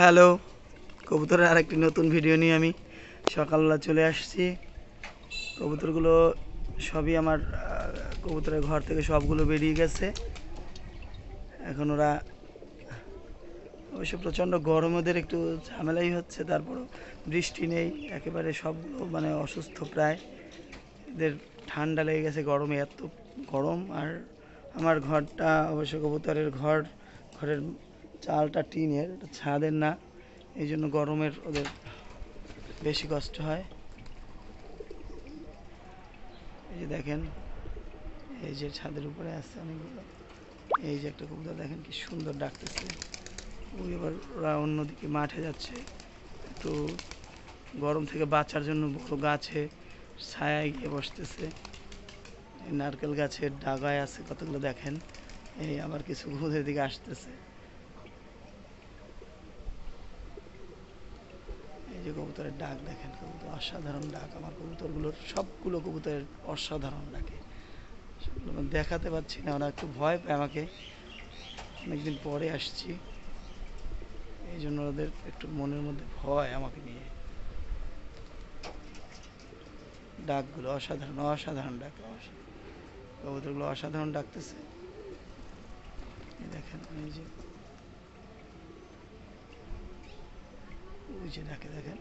Hello, কবুতরের আরেকটি নতুন ভিডিও নিয়ে আমি সকালবেলা চলে আসছি। কবুতরগুলো সবই আমার কবুতরের ঘর থেকে সবগুলো বেরিয়ে গেছে। এখন ওরা অবশ্য প্রচণ্ড গরম, ওদের একটু ঝামেলাই হচ্ছে, তারপরও বৃষ্টি নেই, একেবারে সবগুলো মানে অসুস্থ প্রায়। এদের ঠান্ডা লেগে গেছে গরমে, এত গরম। আর আমার ঘরটা অবশ্য কবুতরের ঘরের চালটা টিনের, ছাদের না, এই জন্য গরমের ওদের বেশি কষ্ট হয়। এই যে দেখেন, এই যে ছাদের উপরে আছে অনেকগুলো। এই যে একটা কবুতর দেখেন কি সুন্দর ডাকতেছে। ওই এবার ওরা অন্যদিকে মাঠে যাচ্ছে একটু গরম থেকে বাঁচার জন্য, বড় গাছে ছায়ায় গিয়ে বসতেছে। নারকেল গাছের ডাগায় আছে কতগুলো দেখেন। এই আবার কিছু কবুতর দিকে আসতেছে। এই যে কবুতরের ডাক দেখেন, কবুতর অসাধারণ ডাক। আমার কবুতরগুলোর সবগুলো কবুতরের অসাধারণ ডাকে, সেগুলো দেখাতে পারছি না, ওরা একটু ভয় পায় আমাকে। অনেকদিন পরে আসছি, এই জন্য ওদের একটু মনের মধ্যে ভয় আমাকে নিয়ে। ডাকগুলো অসাধারণ, অসাধারণ ডাক, কবুতরগুলো অসাধারণ ডাকতেছে। এই দেখেন, এই যে ওই যে ডাকে দেখেন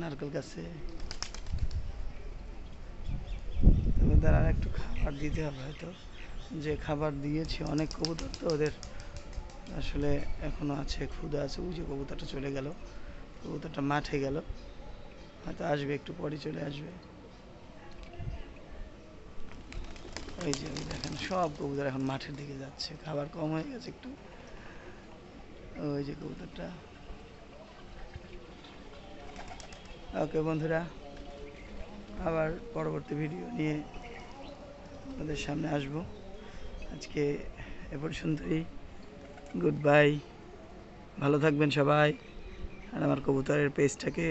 নারকেল গাছে। তবে তারা একটু খাবার দিতে হবে হয়তো, যে খাবার দিয়েছি অনেক কবুতর তো, ওদের আসলে এখনো আছে, ক্ষুধা আছে। ওই যে কবুতরটা চলে গেল, কবুতরটা মাঠে গেল, হয়তো আসবে, একটু পরে চলে আসবে। ওই যে ওই দেখেন সব কবুতর এখন মাঠের দিকে যাচ্ছে, খাবার কম হয়ে গেছে একটু। ওই যে কবুতরটা। ওকে বন্ধুরা, আবার পরবর্তী ভিডিও নিয়ে আপনাদের সামনে আসব। আজকে এ পর্যন্তই, গুড বাই, ভালো থাকবেন সবাই। আর আমার কবুতরের পেজটাকে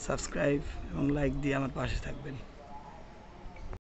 সাবস্ক্রাইব এবং লাইক দিয়ে আমার পাশে থাকবেন।